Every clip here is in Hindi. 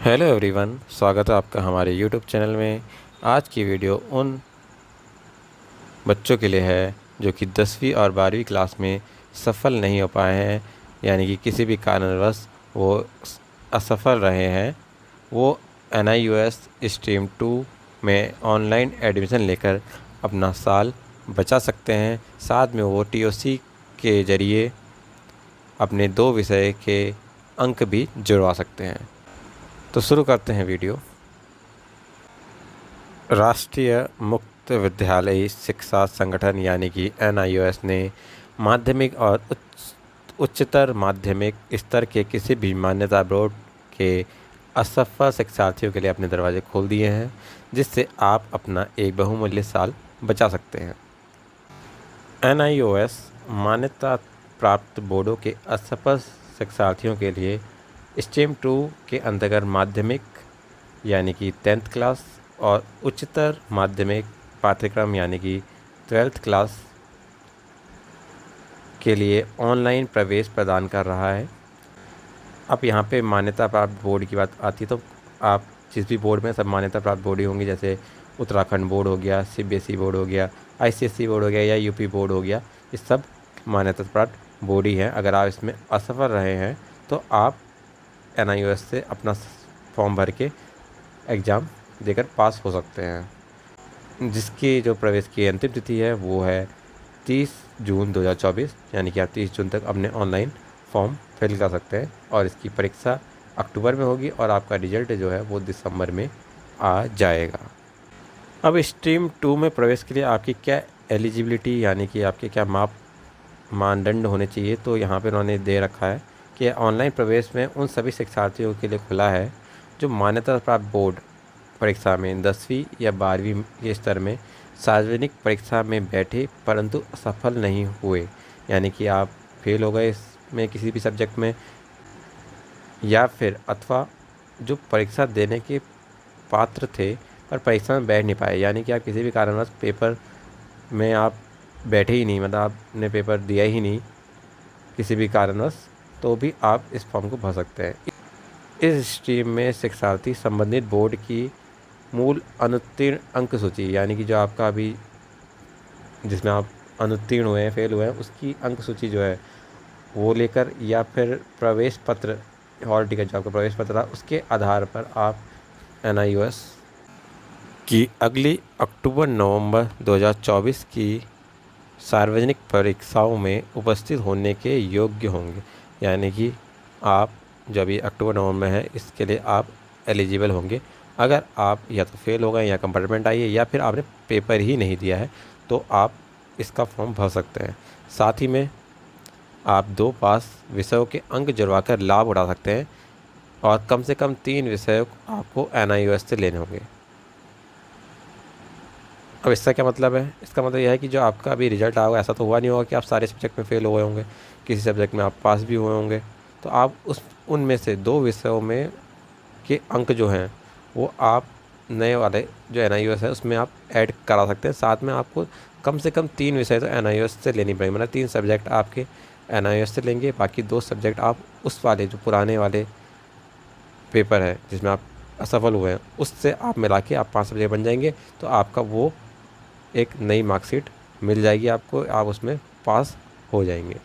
हेलो एवरीवन, स्वागत है आपका हमारे यूट्यूब चैनल में। आज की वीडियो उन बच्चों के लिए है जो कि 10वीं और 12वीं क्लास में सफल नहीं हो पाए हैं, यानी कि किसी भी कारणवश वो असफल रहे हैं। वो NIOS स्ट्रीम 2 में ऑनलाइन एडमिशन लेकर अपना साल बचा सकते हैं। साथ में वो TOC के ज़रिए अपने 2 विषय के अंक भी जुड़वा सकते हैं। तो शुरू करते हैं वीडियो। राष्ट्रीय मुक्त विद्यालयी शिक्षा संगठन यानी कि NIOS ने माध्यमिक और उच्चतर माध्यमिक स्तर के किसी भी मान्यता बोर्ड के असफल शिक्षार्थियों के लिए अपने दरवाजे खोल दिए हैं, जिससे आप अपना एक बहुमूल्य साल बचा सकते हैं। NIOS मान्यता प्राप्त बोर्डों के असफल शिक्षार्थियों के लिए स्ट्रीम 2 के अंतर्गत माध्यमिक यानी कि 10th क्लास और उच्चतर माध्यमिक पाठ्यक्रम यानी कि 12th क्लास के लिए ऑनलाइन प्रवेश प्रदान कर रहा है। अब यहाँ पे मान्यता प्राप्त बोर्ड की बात आती है तो आप जिस भी बोर्ड में सब मान्यता प्राप्त बोर्ड ही होंगी, जैसे उत्तराखंड बोर्ड हो गया, CBSE बोर्ड हो गया, ICSE बोर्ड हो गया या UP बोर्ड हो गया। ये सब मान्यता प्राप्त बोर्ड ही हैं। अगर आप इसमें असफल रहे हैं तो आप NIOS से अपना फॉर्म भर के एग्ज़ाम देकर पास हो सकते हैं, जिसकी जो प्रवेश की अंतिम तिथि है वो है 30 जून 2024, यानी कि आप 30 जून तक अपने ऑनलाइन फॉर्म फिल कर सकते हैं। और इसकी परीक्षा अक्टूबर में होगी और आपका रिजल्ट जो है वो दिसंबर में आ जाएगा। अब स्ट्रीम 2 में प्रवेश के लिए आपकी क्या एलिजिबिलिटी यानी कि आपके क्या मानदंड होने चाहिए, तो यहाँ पे उन्होंने दे रखा है कि ऑनलाइन प्रवेश में उन सभी शिक्षार्थियों के लिए खुला है जो मान्यता प्राप्त बोर्ड परीक्षा में 10वीं या 12वीं के स्तर में सार्वजनिक परीक्षा में बैठे परंतु सफल नहीं हुए, यानी कि आप फेल हो गए इसमें किसी भी सब्जेक्ट में, या फिर अथवा जो परीक्षा देने के पात्र थे पर परीक्षा में बैठ नहीं पाए, यानी कि आप किसी भी कारणवश पेपर में आप बैठे ही नहीं, मतलब आपने पेपर दिया ही नहीं किसी भी कारणवश, तो भी आप इस फॉर्म को भर सकते हैं। इस स्ट्रीम में शिक्षार्थी संबंधित बोर्ड की मूल अनुत्तीर्ण अंक सूची, यानी कि जो आपका अभी जिसमें आप अनुत्तीर्ण हुए हैं, फेल हुए हैं, उसकी अंक सूची जो है वो लेकर, या फिर प्रवेश पत्र हॉल टिकट जो आपका प्रवेश पत्र था उसके आधार पर आप NIOS की अगली अक्टूबर-नवंबर 2024 की सार्वजनिक परीक्षाओं में उपस्थित होने के योग्य होंगे। यानी कि आप जो अभी अक्टूबर-नवंबर है इसके लिए आप एलिजिबल होंगे। अगर आप या तो फेल हो गए या कंपार्टमेंट आई है या फिर आपने पेपर ही नहीं दिया है तो आप इसका फॉर्म भर सकते हैं। साथ ही में आप 2 पास विषयों के अंक जुड़वाकर लाभ उठा सकते हैं और कम से कम 3 विषय आपको NIOS से लेने होंगे। अब इसका क्या मतलब है? इसका मतलब यह है कि जो आपका अभी रिजल्ट आया होगा, ऐसा तो हुआ नहीं होगा कि आप सारे सब्जेक्ट में फेल हुए होंगे, किसी सब्जेक्ट में आप पास भी हुए होंगे। तो आप उनमें से 2 विषयों में के अंक जो हैं वो आप नए वाले जो NIOS है उसमें आप ऐड करा सकते हैं। साथ में आपको कम से कम 3 विषय तो NIOS से लेनी पड़ेगी, मतलब 3 सब्जेक्ट आपके NIOS से लेंगे, बाकी 2 सब्जेक्ट आप उस वाले जो पुराने वाले पेपर है जिसमें आप असफल हुए हैं उससे आप मिला के आप 5 सब्जेक्ट बन जाएंगे। तो आपका वो एक नई मार्कशीट मिल जाएगी आपको, आप उसमें पास हो जाएंगे।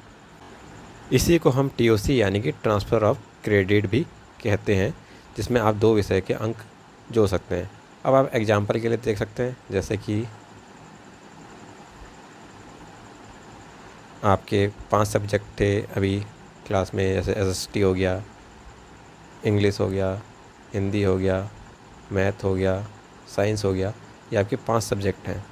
इसी को हम TOC यानी कि ट्रांसफ़र ऑफ क्रेडिट भी कहते हैं, जिसमें आप 2 विषय के अंक जोड़ सकते हैं। अब आप एग्जाम्पल के लिए देख सकते हैं, जैसे कि आपके 5 सब्जेक्ट थे अभी क्लास में, जैसे SST हो गया, इंग्लिश हो गया, हिंदी हो गया, मैथ हो गया, साइंस हो गया। ये आपके 5 सब्जेक्ट हैं।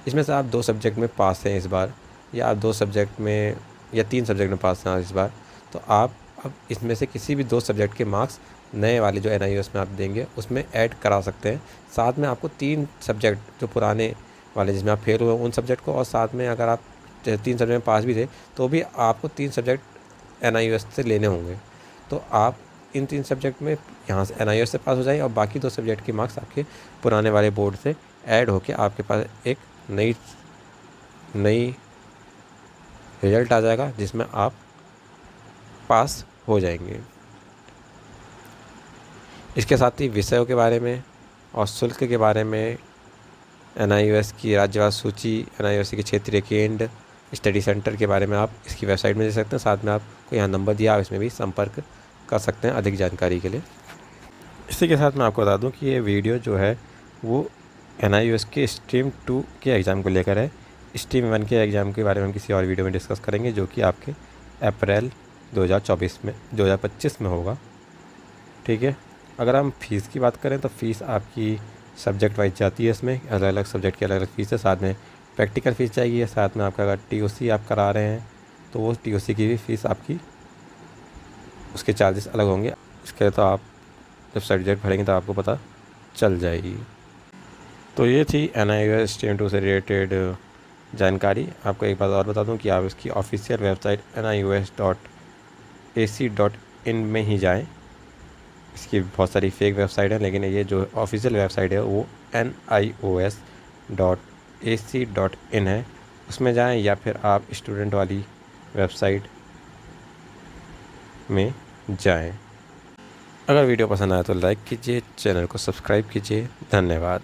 इसमें से आप 2 सब्जेक्ट में पास हैं इस बार, या आप 2 सब्जेक्ट में या 3 सब्जेक्ट में पास हैं इस बार, तो आप अब इसमें से किसी भी 2 सब्जेक्ट के मार्क्स नए वाले जो NIOS में आप देंगे उसमें ऐड करा सकते हैं। साथ में आपको 3 सब्जेक्ट जो पुराने वाले जिसमें आप फेल हुए उन सब्जेक्ट को, और साथ में अगर आप 3 सब्जेक्ट में पास भी थे तो भी आपको 3 सब्जेक्ट NIOS से लेने होंगे। तो आप इन 3 सब्जेक्ट में यहाँ से NIOS से पास हो जाएंगे और बाकी 2 सब्जेक्ट के मार्क्स आपके पुराने वाले बोर्ड से ऐड होकर आपके पास एक नई रिजल्ट आ जाएगा जिसमें आप पास हो जाएंगे। इसके साथ ही विषयों के बारे में और शुल्क के बारे में NIOS की राज्यवार सूची, NIOS के क्षेत्रीय केंद्र, स्टडी सेंटर के बारे में आप इसकी वेबसाइट में देख सकते हैं। साथ में आपको यहाँ नंबर दिया, आप इसमें भी संपर्क कर सकते हैं अधिक जानकारी के लिए। इसी के साथ मैं आपको बता दूं कि ये वीडियो जो है वो NIOS के स्ट्रीम 2 के एग्ज़ाम को लेकर है। स्ट्रीम 1 के एग्ज़ाम के बारे में हम किसी और वीडियो में डिस्कस करेंगे, जो कि आपके अप्रैल 2025 में होगा। ठीक है। अगर हम फ़ीस की बात करें तो फ़ीस आपकी सब्जेक्ट वाइज जाती है। इसमें अलग अलग सब्जेक्ट की अलग अलग फ़ीस है। साथ में प्रैक्टिकल फ़ीस जाएगी। साथ में आपका अगर TOC आप करा रहे हैं तो वो TOC की भी फ़ीस आपकी, उसके चार्जेस अलग होंगे। इसके तो आप जब सब्जेक्ट भरेंगे तो आपको पता चल जाएगी। तो ये थी NIOS स्ट्रीम 2 से रिलेटेड जानकारी। आपको एक बात और बता दूं कि आप इसकी ऑफिशियल वेबसाइट NIOS.ac.in में ही जाएं। इसकी बहुत सारी फेक वेबसाइट है, लेकिन ये जो ऑफिशियल वेबसाइट है वो NIOS.ac.in है, उसमें जाएं। या फिर आप स्टूडेंट वाली वेबसाइट में जाएं। अगर वीडियो पसंद आया तो लाइक कीजिए, चैनल को सब्सक्राइब कीजिए। धन्यवाद।